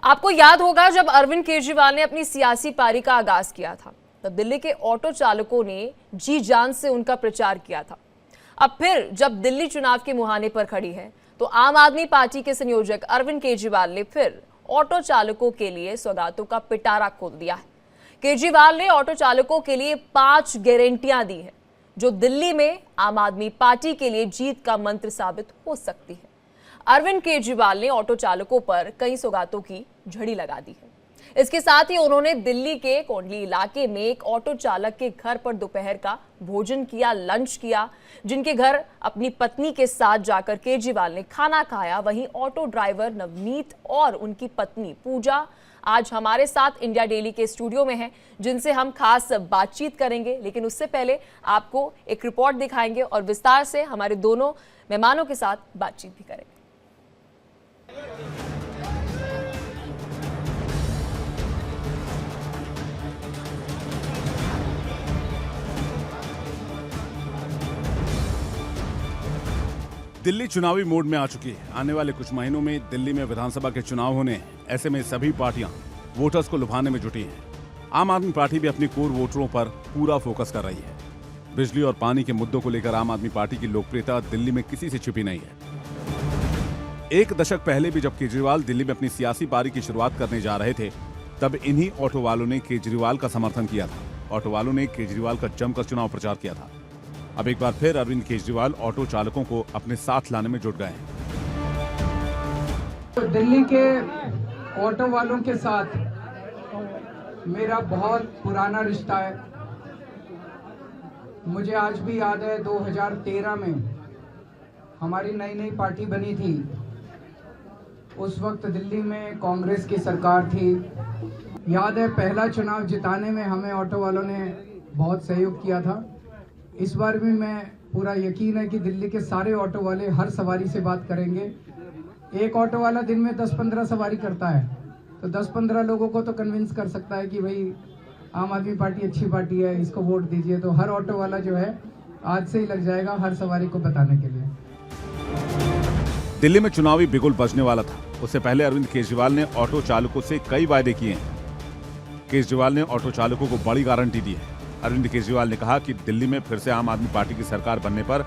आपको याद होगा जब अरविंद केजरीवाल ने अपनी सियासी पारी का आगाज किया था तब दिल्ली के ऑटो चालकों ने जी जान से उनका प्रचार किया था। अब फिर जब दिल्ली चुनाव के मुहाने पर खड़ी है तो आम आदमी पार्टी के संयोजक अरविंद केजरीवाल ने फिर ऑटो चालकों के लिए सौगातों का पिटारा खोल दिया है। केजरीवाल ने ऑटो चालकों के लिए 5 गारंटियां दी हैं जो दिल्ली में आम आदमी पार्टी के लिए जीत का मंत्र साबित हो सकती है। अरविंद केजरीवाल ने ऑटो चालकों पर कई सौगातों की झड़ी लगा दी है। इसके साथ ही उन्होंने दिल्ली के कोंडली इलाके में एक ऑटो चालक के घर पर दोपहर का भोजन किया, लंच किया, जिनके घर अपनी पत्नी के साथ जाकर केजरीवाल ने खाना खाया। वहीं ऑटो ड्राइवर नवनीत और उनकी पत्नी पूजा आज हमारे साथ इंडिया डेली के स्टूडियो में हैं, जिनसे हम खास बातचीत करेंगे। लेकिन उससे पहले आपको एक रिपोर्ट दिखाएंगे और विस्तार से हमारे दोनों मेहमानों के साथ बातचीत भी करेंगे। दिल्ली चुनावी मोड में आ चुकी है। आने वाले कुछ महीनों में दिल्ली में विधानसभा के चुनाव होने हैं। ऐसे में सभी पार्टियां वोटर्स को लुभाने में जुटी हैं। आम आदमी पार्टी भी अपनी कोर वोटरों पर पूरा फोकस कर रही है। बिजली और पानी के मुद्दों को लेकर आम आदमी पार्टी की लोकप्रियता दिल्ली में किसी से छिपी नहीं है। एक दशक पहले भी जब केजरीवाल दिल्ली में अपनी सियासी पारी की शुरुआत करने जा रहे थे तब इन्हीं ऑटो वालों ने केजरीवाल का समर्थन किया था। ऑटो वालों ने केजरीवाल का जमकर चुनाव प्रचार किया था। अब एक बार फिर अरविंद केजरीवाल ऑटो चालकों को अपने साथ लाने में जुट गए हैं। तो दिल्ली के ऑटो वालों के साथ मेरा बहुत पुराना रिश्ता है। मुझे आज भी याद है 2013 में हमारी नई पार्टी बनी थी। उस वक्त दिल्ली में कांग्रेस की सरकार थी। याद है पहला चुनाव जिताने में हमें ऑटो वालों ने बहुत सहयोग किया था। इस बार भी मैं पूरा यकीन है कि दिल्ली के सारे ऑटो वाले हर सवारी से बात करेंगे। एक ऑटो वाला दिन में 10-15 सवारी करता है तो 10-15 लोगों को तो कन्विंस कर सकता है कि भाई आम आदमी पार्टी अच्छी पार्टी है, इसको वोट दीजिए। तो हर ऑटो वाला जो है आज से ही लग जाएगा हर सवारी को बताने के लिए। दिल्ली में चुनावी बिगुल बजने वाला था। उससे पहले अरविंद केजरीवाल ने ऑटो चालकों से कई वायदे किए हैं। केजरीवाल ने ऑटो चालकों को बड़ी गारंटी दी है। अरविंद केजरीवाल ने कहा कि दिल्ली में फिर से आम आदमी पार्टी की सरकार बनने पर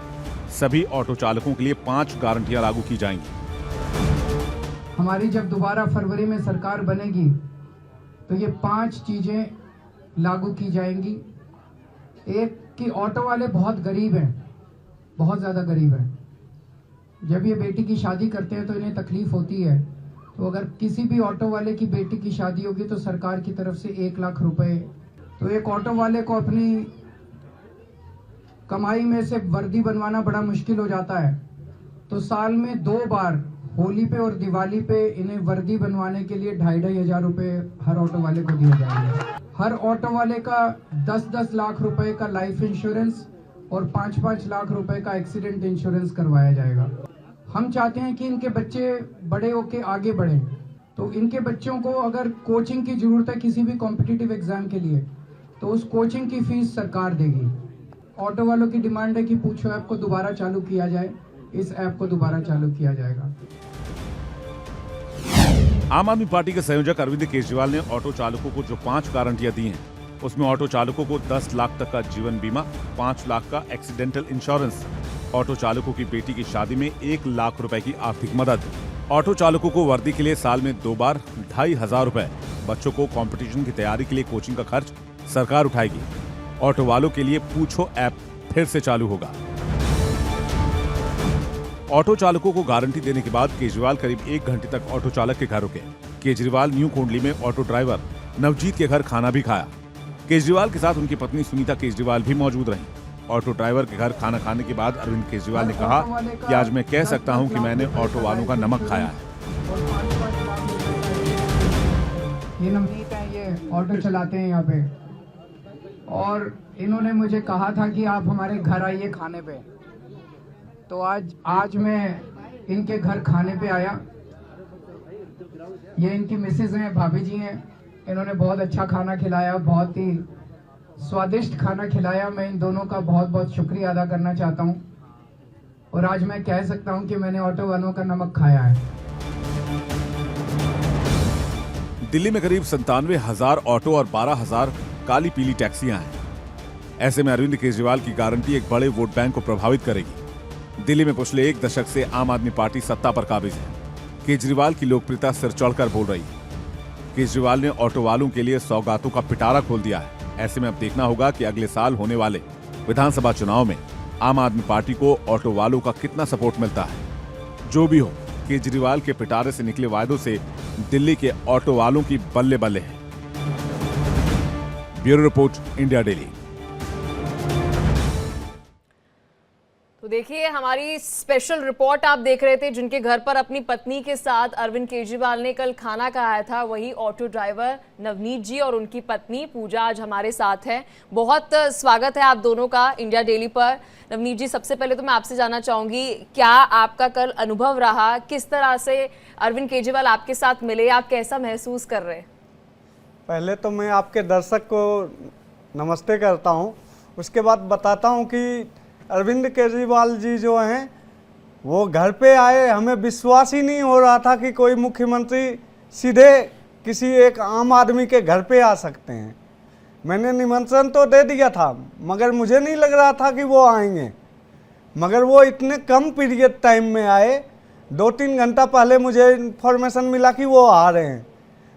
सभी ऑटो चालकों के लिए 5 गारंटियां लागू की जाएंगी। हमारी जब दोबारा फरवरी में सरकार बनेगी तो ये 5 चीजें लागू की जाएंगी। एक कि ऑटो वाले बहुत गरीब हैं, बहुत ज्यादा गरीब हैं। जब ये बेटी की शादी करते हैं तो इन्हें तकलीफ होती है। तो अगर किसी भी ऑटो वाले की बेटी की शादी होगी तो सरकार की तरफ से 1 लाख रुपए। तो एक ऑटो वाले को अपनी कमाई में से वर्दी बनवाना बड़ा मुश्किल हो जाता है, तो साल में 2 बार होली पे और दिवाली पे इन्हें वर्दी बनवाने के लिए 2,500 हजार रुपए हर ऑटो वाले को दिए जाएंगे। हर ऑटो वाले का 10-10 लाख रुपए का लाइफ इंश्योरेंस और 5-5 लाख रुपए का एक्सीडेंट इंश्योरेंस करवाया जाएगा। हम चाहते हैं कि इनके बच्चे बड़े होके आगे बढ़ें, तो इनके बच्चों को अगर कोचिंग की जरूरत है किसी भी कॉम्पिटिटिव एग्जाम के लिए तो उस कोचिंग की फीस सरकार देगी। ऑटो वालों की डिमांड है कि पूछो ऐप को दोबारा चालू किया जाए। इस ऐप को दोबारा चालू किया जाएगा। आम आदमी पार्टी के संयोजक अरविंद केजरीवाल ने ऑटो चालकों को जो 5 गारंटियां दी हैं उसमें ऑटो चालकों को 10 लाख तक का जीवन बीमा, 5 लाख का एक्सीडेंटल इंश्योरेंस, ऑटो चालकों की बेटी की शादी में 1 लाख रुपए की आर्थिक मदद, ऑटो चालकों को वर्दी के लिए साल में 2 बार 2,500 रुपए, बच्चों को कंपटीशन की तैयारी के लिए कोचिंग का खर्च सरकार उठाएगी। ऑटो वालों के लिए पूछो ऐप फिर से चालू होगा। ऑटो चालकों को गारंटी देने के बाद केजरीवाल करीब 1 घंटे तक ऑटो चालक के घर रुके। केजरीवाल न्यू कोंडली में ऑटो ड्राइवर नवजीत के घर खाना भी खाया। केजरीवाल के साथ उनकी पत्नी सुनीता केजरीवाल भी मौजूद रहीं। ऑटो ड्राइवर के घर खाना खाने के बाद अरविंद केजरीवाल ने कहा कि आज मैं कह सकता हूं कि मैंने ऑटो वालों का नमक खाया है। ये नवनीत है, ये ऑटो चलाते हैं यहाँ पे, और इन्होंने मुझे कहा था कि आप हमारे घर आइए खाने पे। तो आज मैं इनके घर खाने पे आया। ये इनकी मिसेज हैं, भाभी जी हैं। इन्होंने बहुत अच्छा खाना खिलाया, बहुत ही स्वादिष्ट खाना खिलाया। मैं इन दोनों का बहुत बहुत शुक्रिया अदा करना चाहता हूँ। और आज मैं कह सकता हूँ कि मैंने ऑटो वालों का नमक खाया है। दिल्ली में करीब 97,000 ऑटो और 12,000 काली पीली टैक्सियां हैं। ऐसे में अरविंद केजरीवाल की गारंटी एक बड़े वोट बैंक को प्रभावित करेगी। दिल्ली में पिछले 1 दशक से आम आदमी पार्टी सत्ता पर काबिज है। केजरीवाल की लोकप्रियता सिर चढ़कर बोल रही है। केजरीवाल ने ऑटो वालों के लिए सौगातों का पिटारा खोल दिया है। ऐसे में अब देखना होगा कि अगले साल होने वाले विधानसभा चुनाव में आम आदमी पार्टी को ऑटो वालों का कितना सपोर्ट मिलता है। जो भी हो, केजरीवाल के पिटारे से निकले वायदों से दिल्ली के ऑटो वालों की बल्ले बल्ले है। Bureau report, India daily. तो देखिए, हमारी स्पेशल रिपोर्ट आप देख रहे थे, जिनके घर पर अपनी पत्नी के साथ अरविंद केजरीवाल ने कल खाना खाया था, वही ऑटो ड्राइवर नवनीत जी और उनकी पत्नी पूजा आज हमारे साथ है। बहुत स्वागत है आप दोनों का इंडिया डेली पर। नवनीत जी, सबसे पहले तो मैं आपसे जानना चाहूंगी, क्या आपका कल अनुभव रहा? किस तरह से अरविंद केजरीवाल आपके साथ मिले? आप कैसा महसूस कर रहे हैं? पहले तो मैं आपके दर्शक को नमस्ते करता हूं, उसके बाद बताता हूं कि अरविंद केजरीवाल जी जो हैं वो घर पे आए, हमें विश्वास ही नहीं हो रहा था कि कोई मुख्यमंत्री सीधे किसी एक आम आदमी के घर पे आ सकते हैं। मैंने निमंत्रण तो दे दिया था, मगर मुझे नहीं लग रहा था कि वो आएंगे। मगर वो इतने कम पीरियड टाइम में आए। 2-3 घंटा पहले मुझे इन्फॉर्मेशन मिला कि वो आ रहे हैं।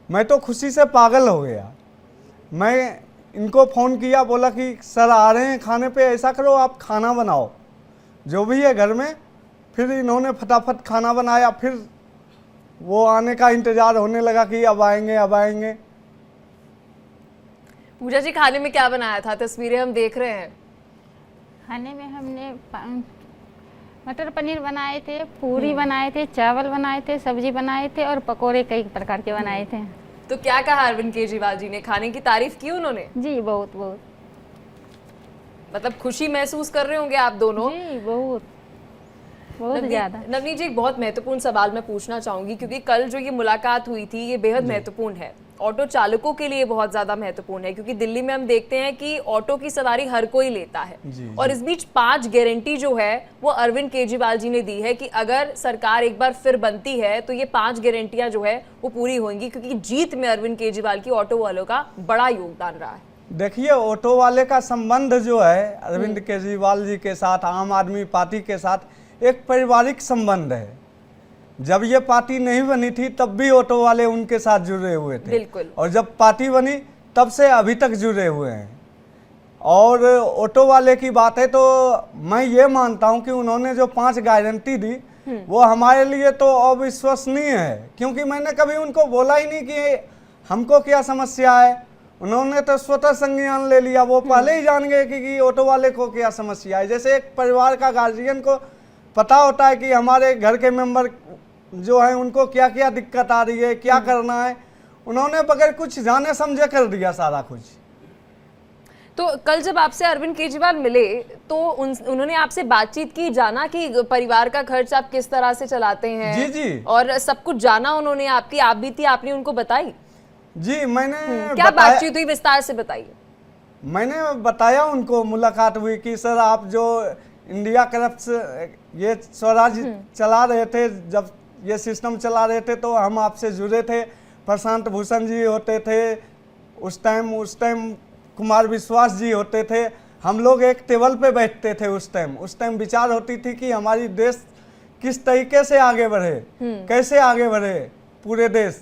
मैं तो खुशी से पागल हो गया। मैं इनको फ़ोन किया, बोला कि सर आ रहे हैं खाने पे, ऐसा करो आप खाना बनाओ जो भी है घर में। फिर इन्होंने फटाफट खाना बनाया। फिर वो आने का इंतज़ार होने लगा कि अब आएंगे अब आएंगे। पूजा जी, खाने में क्या बनाया था? तस्वीरें हम देख रहे हैं। खाने में हमने मटर पनीर बनाए थे, पूरी बनाए थे, चावल बनाए थे, सब्जी बनाए थे और पकोड़े कई प्रकार के बनाए थे। तो क्या कहा अरविंद केजरीवाल जी ने? खाने की तारीफ की उन्होंने? जी बहुत बहुत। मतलब खुशी महसूस कर रहे होंगे आप दोनों? जी बहुत बहुत ज़्यादा। नवनीत जी, एक बहुत महत्वपूर्ण सवाल मैं पूछना चाहूंगी, क्योंकि कल जो ये मुलाकात हुई थी ये बेहद महत्वपूर्ण है। ऑटो चालकों के लिए बहुत ज्यादा महत्वपूर्ण है, क्योंकि दिल्ली में हम देखते हैं कि ऑटो की सवारी हर कोई लेता है। और इस बीच 5 गारंटी जो है वो अरविंद केजरीवाल जी ने दी है कि अगर सरकार एक बार फिर बनती है तो ये 5 गारंटियां जो है वो पूरी होंगी, क्योंकि जीत में अरविंद केजरीवाल की ऑटो वालों का बड़ा योगदान रहा है। देखिए, ऑटो वाले का संबंध जो है अरविंद केजरीवाल जी के साथ, आम आदमी पार्टी के साथ एक पारिवारिक संबंध है। जब ये पार्टी नहीं बनी थी तब भी ऑटो वाले उनके साथ जुड़े हुए थे। बिल्कुल। और जब पार्टी बनी तब से अभी तक जुड़े हुए हैं। और ऑटो वाले की बात है तो मैं ये मानता हूं कि उन्होंने जो 5 गारंटी दी वो हमारे लिए तो अविश्वसनीय है, क्योंकि मैंने कभी उनको बोला ही नहीं कि हमको क्या समस्या है। उन्होंने तो स्वतः संज्ञान ले लिया। वो पहले ही जान गए कि ऑटो वाले को क्या समस्या है। जैसे एक परिवार का गार्जियन को पता होता है कि हमारे घर के मेंबर जो है उनको क्या क्या दिक्कत आ रही है, क्या करना है। उन्होंने बगैर कुछ जाने समझे कर दिया सारा कुछ। तो कल जब आपसे अरविंद केजरीवाल मिले तो उन्होंने आपसे बातचीत की, जाना कि परिवार का खर्च आप किस तरह से चलाते हैं? जी जी। और सब कुछ जाना उन्होंने आपकी, आप भी थी, आपने उनको बताई? जी, मैंने क्या बातचीत हुई, विस्तार से बताइए। मैंने बताया उनको, मुलाकात हुई कि सर आप जो इंडिया करप्ट ये स्वराज चला रहे थे, जब ये सिस्टम चला रहे थे तो हम आपसे जुड़े थे। प्रशांत भूषण जी होते थे उस टाइम कुमार विश्वास जी होते थे। हम लोग एक टेबल पे बैठते थे। उस टाइम विचार होती थी कि हमारी देश किस तरीके से आगे बढ़े, कैसे आगे बढ़े पूरे देश,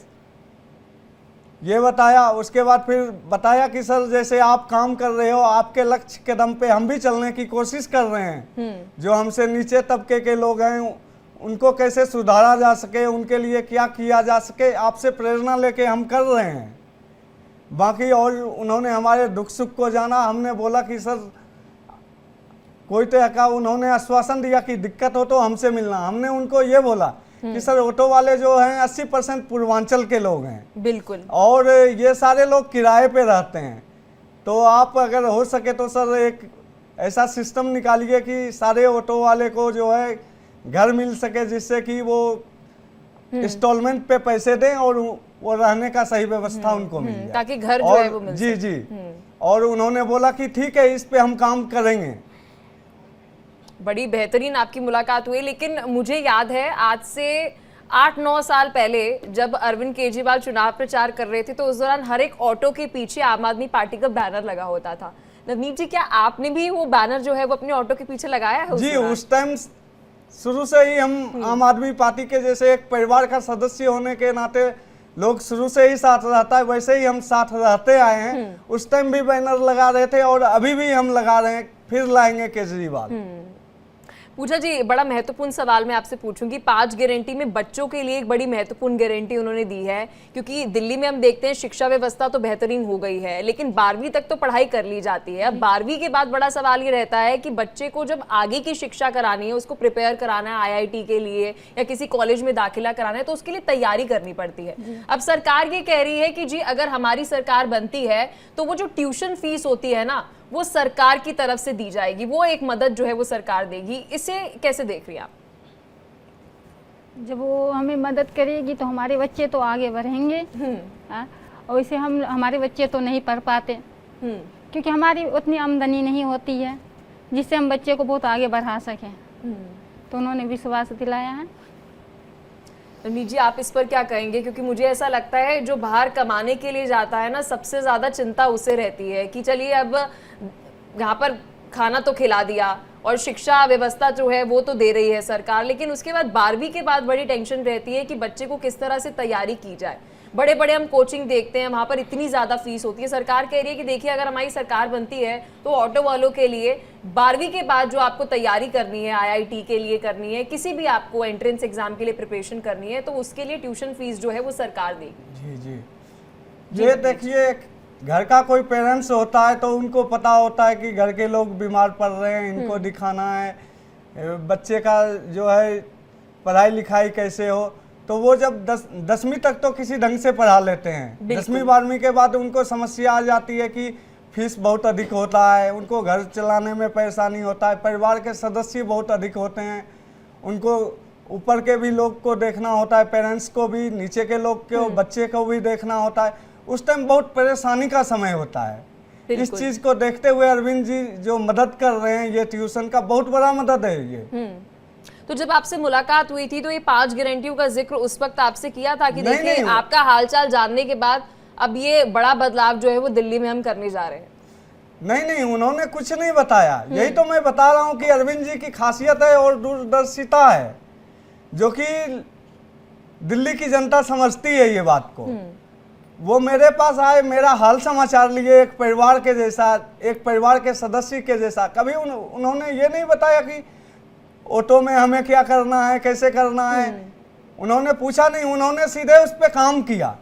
ये बताया। उसके बाद फिर बताया कि सर जैसे आप काम कर रहे हो, आपके लक्ष्य के दम पे हम भी चलने की कोशिश कर रहे हैं। जो हमसे नीचे तबके के लोग हैं उनको कैसे सुधारा जा सके, उनके लिए क्या किया जा सके, आपसे प्रेरणा लेके हम कर रहे हैं। बाकी और उन्होंने हमारे दुख सुख को जाना। हमने बोला कि सर कोई तरह का, उन्होंने आश्वासन दिया कि दिक्कत हो तो हमसे मिलना। हमने उनको ये बोला कि सर ऑटो वाले जो हैं 80% पूर्वांचल के लोग हैं। बिल्कुल। और ये सारे लोग किराए पे रहते हैं, तो आप अगर हो सके तो सर एक ऐसा सिस्टम निकालिए कि सारे ऑटो वाले को जो है घर मिल सके, जिससे कि वो इंस्टॉलमेंट पे पैसे दें और वो रहने का सही व्यवस्था उनको मिल जाए, ताकि घर जो है वो मिल जी जी। और उन्होंने बोला कि ठीक है, इस पे हम काम करेंगे। बड़ी बेहतरीन आपकी मुलाकात हुई। लेकिन मुझे याद है आज से 8-9 साल पहले जब अरविंद केजरीवाल चुनाव प्रचार कर रहे थे तो उस दौरान हर एक ऑटो के पीछे आम आदमी पार्टी का बैनर लगा होता था। नवनीत जी, क्या आपने भी वो बैनर जो है वो अपने ऑटो के पीछे लगाया है? जी, उस टाइम शुरू से ही हम आम आदमी पार्टी के जैसे एक परिवार का सदस्य होने के नाते लोग शुरू से ही साथ रहता है, वैसे ही हम साथ रहते आए हैं। उस टाइम भी बैनर लगा रहे थे और अभी भी हम लगा रहे हैं, फिर लाएंगे केजरीवाल। पूजा जी, बड़ा महत्वपूर्ण सवाल मैं आपसे पूछूंगी। 5 गारंटी में बच्चों के लिए एक बड़ी महत्वपूर्ण गारंटी उन्होंने दी है, क्योंकि दिल्ली में हम देखते हैं शिक्षा व्यवस्था तो बेहतरीन हो गई है, लेकिन 12वीं तक तो पढ़ाई कर ली जाती है। अब 12वीं के बाद बड़ा सवाल ये रहता है कि बच्चे को जब आगे की शिक्षा करानी है, उसको प्रिपेयर कराना है IIT के लिए या किसी कॉलेज में दाखिला कराना है, तो उसके लिए तैयारी करनी पड़ती है। अब सरकार ये कह रही है कि जी अगर हमारी सरकार बनती है तो वो जो ट्यूशन फीस होती है ना, वो सरकार की तरफ से दी जाएगी, वो एक मदद जो है वो सरकार देगी। इसे कैसे देख रही हैं आप? जब वो हमें मदद करेगी तो हमारे बच्चे तो आगे बढ़ेंगे। हाँ, और इसे हमारे बच्चे तो नहीं पढ़ पाते, क्योंकि हमारी उतनी आमदनी नहीं होती है जिससे हम बच्चे को बहुत आगे बढ़ा सकें। तो उन्होंने विश्वास दिलाया है। रवनीत जी, आप इस पर क्या कहेंगे? क्योंकि मुझे ऐसा लगता है जो बाहर कमाने के लिए जाता है ना, सबसे ज्यादा चिंता उसे रहती है कि चलिए अब यहाँ पर खाना तो खिला दिया और शिक्षा व्यवस्था जो है वो तो दे रही है सरकार, लेकिन उसके बाद 12वीं के बाद बड़ी टेंशन रहती है कि बच्चे को किस तरह से तैयारी की जाए। बड़े बड़े हम कोचिंग देखते हैं, वहाँ पर इतनी ज़्यादा फीस होती है। सरकार कह रही है कि देखिए अगर हमारी सरकार बनती है तो ऑटो वालों के लिए 12वीं के बाद जो आपको तैयारी करनी है, IIT के लिए करनी है, किसी भी आपको एंट्रेंस एग्जाम के लिए प्रिपरेशन करनी है, तो उसके लिए ट्यूशन फीस जो है वो सरकार देगी। जी, ये देखिए, घर का कोई पेरेंट्स होता है तो उनको पता होता है कि घर के लोग बीमार पड़ रहे हैं, इनको दिखाना है, बच्चे का जो है पढ़ाई लिखाई कैसे हो, तो वो जब 10वीं तक तो किसी ढंग से पढ़ा लेते हैं। 10वीं 12वीं के बाद उनको समस्या आ जाती है कि फीस बहुत अधिक होता है, उनको घर चलाने में परेशानी होता है, परिवार के सदस्य बहुत अधिक होते हैं, उनको ऊपर के भी लोग को देखना होता है, पेरेंट्स को भी, नीचे के लोग को, बच्चे को भी देखना होता है। उस टाइम बहुत परेशानी का समय होता है। इस चीज को देखते हुए अरविंद जी जो मदद कर रहे हैं, ये ट्यूशन का बहुत बड़ा मदद है ये। तो जब आपसे मुलाकात हुई थी तो ये 5 गारंटियों का जिक्र उस वक्त आपसे किया था कि देखिए आपका हालचाल जानने के बाद अब ये बड़ा बदलाव जो है वो दिल्ली में हम करने जा रहे हैं? नहीं, उन्होंने कुछ नहीं बताया। यही तो मैं बता रहा हूँ कि अरविंद जी की खासियत है और दूरदर्शिता है, जो कि दिल्ली की जनता समझती है ये बात को। वो मेरे पास आए, मेरा हाल समाचार लिए, एक परिवार के जैसा, एक परिवार के सदस्य के जैसा। कभी उन्होंने ये नहीं बताया कि ऑटो में हमें क्या करना है, कैसे करना है, उन्होंने पूछा नहीं, उन्होंने सीधे उस पर काम किया।